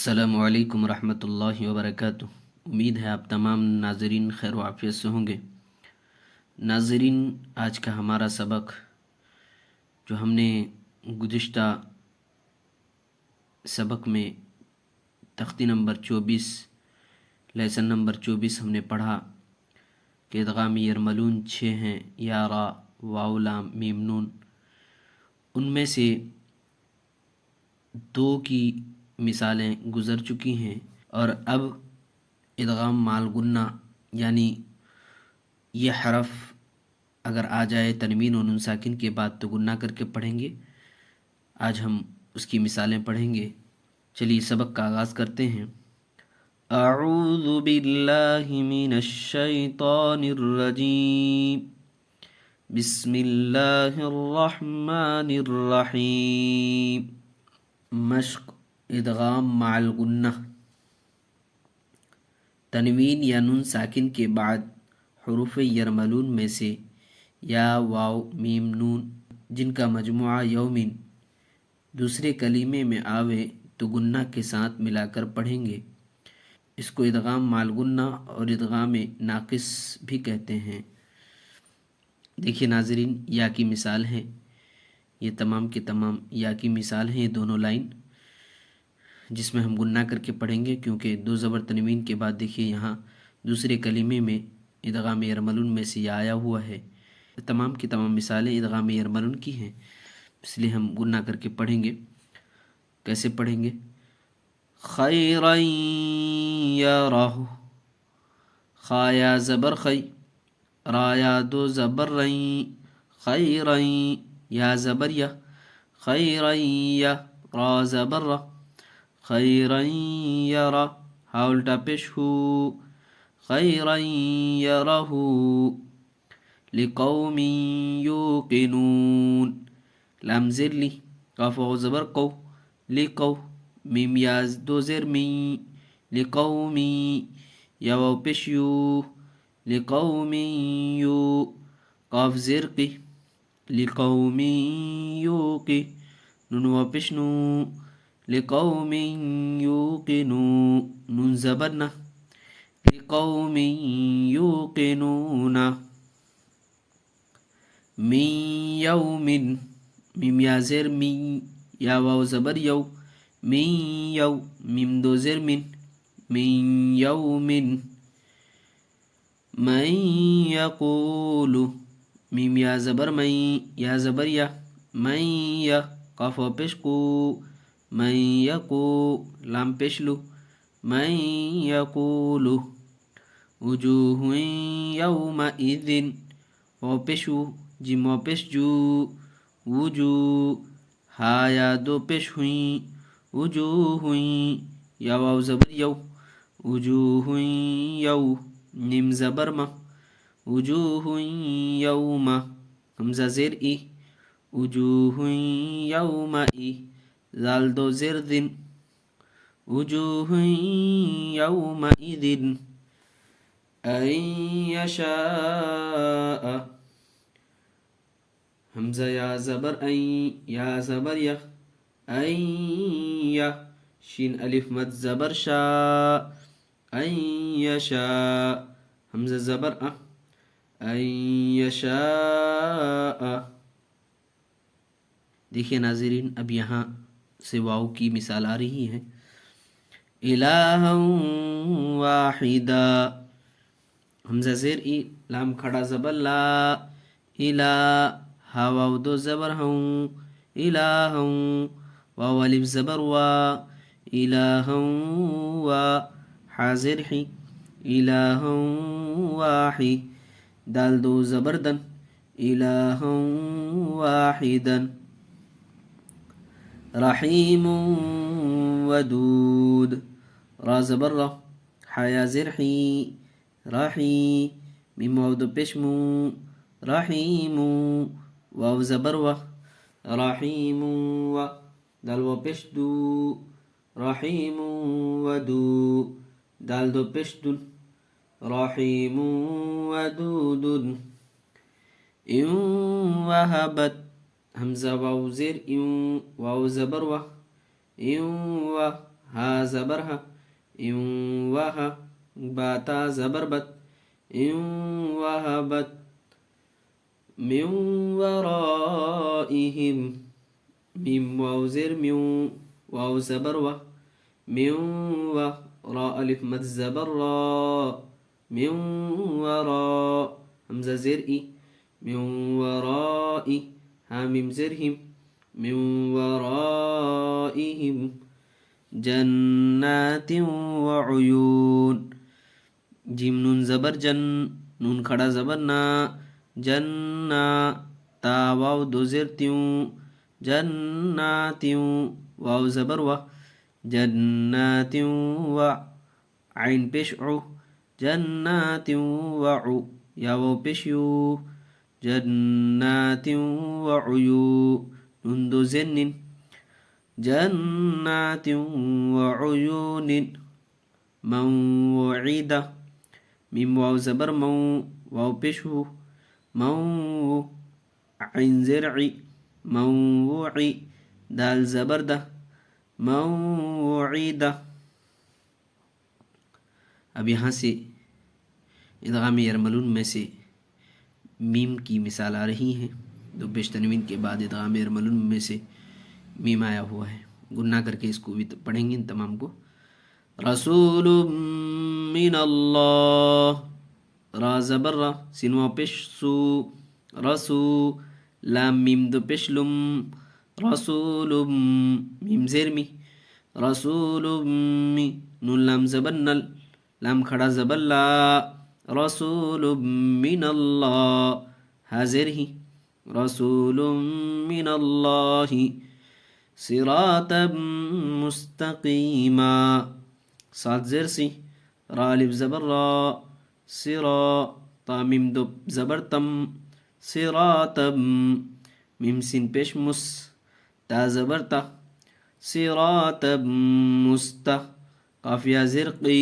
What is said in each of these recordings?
अस्सलामु अलैकुम रहमतुल्लाहि व बरकातुहू। उम्मीद है आप तमाम नाज़रीन खैर व आफ़ियत से होंगे। नाज़रीन, आज का हमारा सबक जो हमने गुज़िश्ता सबक में तख्ती नंबर 24 लेसन नंबर 24 हमने पढ़ा कि इदगाम यरमलून 6 हैं, या रा वाव लाम मीम नून। उनमें से दो की मिसालें गुज़र चुकी हैं और अब इदगाम माल गुन्ना यानी ये हरफ अगर आ जाए तनवीन और नून साकिन के बाद तो गुन्ना करके पढ़ेंगे। आज हम उसकी मिसालें पढ़ेंगे। चलिए सबक का आगाज़ करते हैं। अऊज़ु बिल्लाहि मिनश शैतानिर रजीम, बिस्मिल्लाहिर रहमानिर रहीम। मश्क इदगाम माल गुन्ना। तनवीन या नून साकिन के बाद हुरूफ यरमलून में से या वाव मीम नून जिनका मजमुआ यौमिन दूसरे कलीमे में आवे तो गुन्ना के साथ मिलाकर पढ़ेंगे। इसको इदगाम माल गुन्ना और इदगाम नाकिस भी कहते हैं। देखिए नाज़रीन, या की मिसाल है, ये तमाम के तमाम या की मिसाल हैं। ये दोनों लाइन जिसमें हम गुन्ना करके पढ़ेंगे क्योंकि दो ज़बर तनवीन के बाद देखिए यहाँ दूसरे कलीमे में इदगाम यरमलून में से या आया हुआ है। तमाम की तमाम मिसालें इदगाम यरमलून की हैं, इसलिए हम गुन्ना करके पढ़ेंगे। कैसे पढ़ेंगे? खैरन यरहु, खाया ज़बर खई, राया दो ज़बर रई, खैरन या ज़बर या, खैरन या रा ज़बर रा, खैरन यरा हा उल्टा पेश हु, खैरन यरहु, लिकौमिन युकिनून, लाम ज़ेर ली, काफ वाव ज़बर कौ, लिकौ, मीम या दो ज़ेर मी, लिकौमी, या वाव पेश यू, लिकौमिन यू, काफ ज़ेर की, लिकौमिन युकी, नून वाव पेश नू, लिकौमिन युकिनू, नून ज़बर ना, लिकौमिन युकिनूना। मिन यौमिन, मीम या ज़ेर मी, या वाव ज़बर यौ, मिन यौ, मीम दो ज़ेर मिन, मिन यौमिन। मन यक़ूलु, मीम या ज़बर मई, या ज़बर या, मन या, काफ वाव पेश कू, मन यकू, लाम पेश लू, मन यक़ूलु, वुजूहुन यौमइज़िन, वाव पेश वू, जिम वाव पेश जू, वुजू, हा या दो पेश हुई, वुजूहुन, या वाव ज़बर यौ, वुजूहुन यौ, नीम ज़बर मा, वुजूहुन यौमा, हमज़ा ज़ेर ई, वुजूहुन यौमइ, ज़ाल दो ज़ेर दिन, वुजूहुन यौमइज़िन। अन यशाअ, हमज़ा या ज़बर अन, या ज़बर या, अन या, शीन अलिफ मद ज़बर शा, अन यशा, हमज़ा ज़बर अ, अन यशाअ। देखिए नाज़रीन, अब यहाँ से वाव की मिसाल आ रही है। इलाहन वाहिदा, हमज़ा ज़ेर ई, लाम खड़ा ज़बर ला, इला, हा वाव दो ज़बर हूँ, इलाहन, वाव अलिफ ज़बर वा, इलाहन वा, हा ज़ेर ही, इलाहन वाही, दाल दो ज़बर दन, इलाहन वाहिदन। रहीमुन वदूद, रा ज़बर रा, हा या ज़ेर ही, राही, मीम वाव दो पेश मू, रहीमु, वाव ज़बर वा, रहीमु वा, दाल वाव पेश दू, रहीमु वदू, दाल दो पेश दुन, रहीमु वदूदुन। इन वहबत, हमज़ा वाव ज़ेर इन, वाव ज़बर वा, इन वा, हा ज़बर हा, इन वहा, बाता ज़बर बत, इन वहबत, मिन वराइहिम, मीम वाव ज़ेर म्यू, वाव ज़बर वा, मिन वा, रा अलिफ मद ज़बर रा, मिन वरा, हमज़ा ज़ेर ई, मिन वराई, हा मीम ज़ेर हिम, मिन वराइहिम जन्नातिन व उयून, जिम नून ज़बर जन, नून खड़ा ज़बर ना, जन्ना, ता वाव दो ज़ेर त्यों, जन्नातिन, वाव ज़बर वा, जन्नातिन व, आइन पेश उ, जन्नातिन व उ, या वाव पेश यू, जन्नातिन व उयू, नून दो ज़ेर निन, जन्नातिन व उयूनिन मौዒदा, मीम वाव ज़बर मऊ, वाव पेश हु, मऊ, आइन ज़ेर ई, मऊई, दाल ज़बर दा, मऊईदा। अब यहाँ से इदगाम यरमलून में से मीम की मिसाल आ रही है। तो पेश तनवीन के बाद इदगाम यरमलून में से मीम आया हुआ है। गुन्ना करके इसको भी पढ़ेंगे इन तमाम को। रसूलुम मिनल्लाह, रा ज़बर रा, सिन वाव पेश सू, रसू, लाम मीम दो पेश लुम, रसूलुम, मीम ज़ेर मी, रसूलुम मी, नून लाम ज़बर नल, लाम खड़ा ज़बर ला, रसूलुम मिनल्लाह, हा ज़ेर ही, रसूलुम मिनल्लाहि, सिरातम मुस्तकीमा, सात ज़ेर सी, रा अलिफ ज़बर रा, सिरा, ता मीम दो ज़बर तम, सिरातम, मीम सिन पेश मुस, ता ज़बर ता, सिरातम मुस्ता, काफिया ज़ेर की,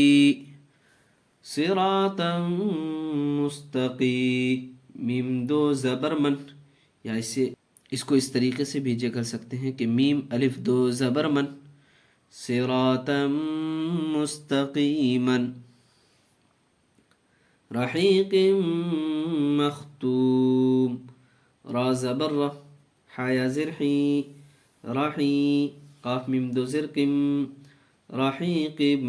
सिरातम मुस्तकी, मीम दो ज़बर मन, या इसको इस तरीके से भी कर सकते हैं कि मीम अलिफ दो ज़बर मन, सिरातम मुस्तकीमन, रहीक़िम मख्तूम, रा ज़बर रा, हाया ज़ेर ही, रही, काफ मीम दो ज़ेर किम, रहीक़िम,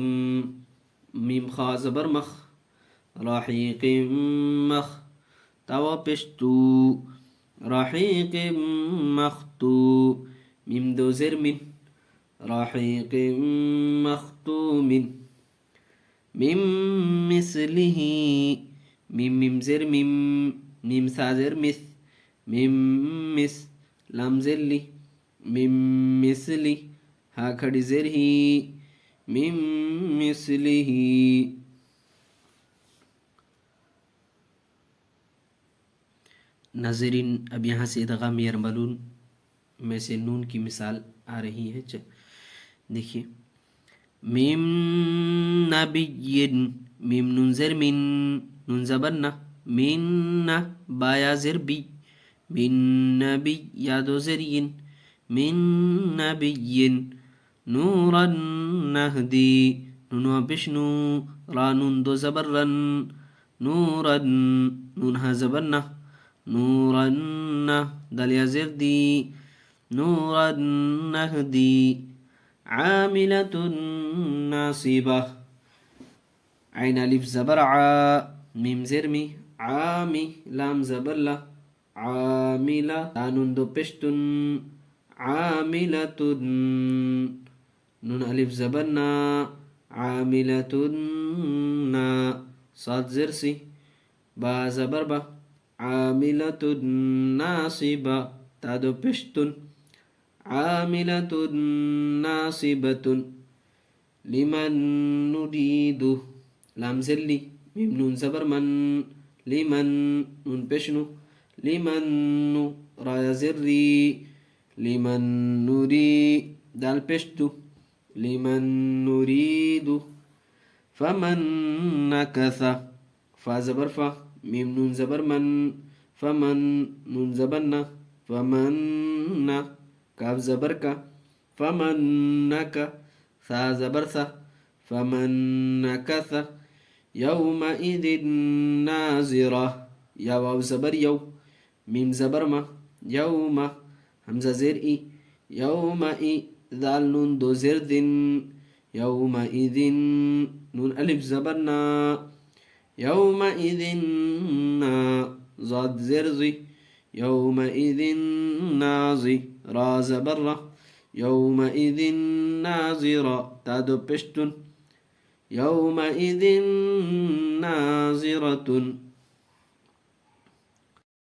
मीम खा ज़बर मख, रहीक़िम मख, तावा पेशतू, रहीक़िम मख्तू, मीम दो ज़ेर मिन, रहीक़िम मख्तूमिन, मिम मिस्लिही, मीम मीम ज़ेर मीम, मीम सा ज़ेर मिस, मिम मिस, लाम ज़ेर ली, मिम मिस्ली, हा खड़ी ज़ेर ही, मिम मिस्लिही। नाज़रीन, अब यहाँ से इदगाम यरमलून में से नून की मिसाल आ रही है। देखिए, मीम नबिय्यिन, मीम नून ज़ेर मिन, नून ज़बर ना, मिन ना, बाया ज़ेर बी, मिन नबी, या दो ज़ेर यिन, मिन नबिय्यिन, नूरन नहदी, नून वा पेश नू, रा नून दो ज़बर रन, नूरन, नून हा ज़बर ना, नूरन ना, दाल या ज़ेर दी, नूरन नहदी, आमिलतुन नासिबा, आइन अलिफ ज़बर आ, मीम ज़ेर मी, आमी, लाम ज़बर ला, आमिला, तानुन दो पेश्तुन, आमिलतुन, नून अलिफ ज़बर ना, आमिलतुन ना, सात ज़ेर सी, बा ज़बर बा, आमिलतुन नासिबा, ता दो पेश्तुन, आमिलतुन नासिबतुन, लिमन नुरीदु, लाम ज़ेर ली, मीम नून ज़बर मन, लिमन, नून पेशनु, लिमन नु, राया ज़ेर री, लिमन नुरी, दाल पेशतु, लिमन नुरीदु, फमन नकसा, फा ज़बर फा, मीम नून ज़बर मन, फमन, नून ज़बर ना, फमन ना, काफ ज़बर का, फमन नका, ثا زبر ثا فمن نكث يومئذ نازرة يا واو زبر يو ميم زبر ما يوم همزة زير إي يومئ ذال نون دو زر ذن يومئذ نون ألف زبرنا يومئذ ضاد زرزي يومئذ نازي را زبرة يومئذ نازرة تادو بشتن يومئذ نازرة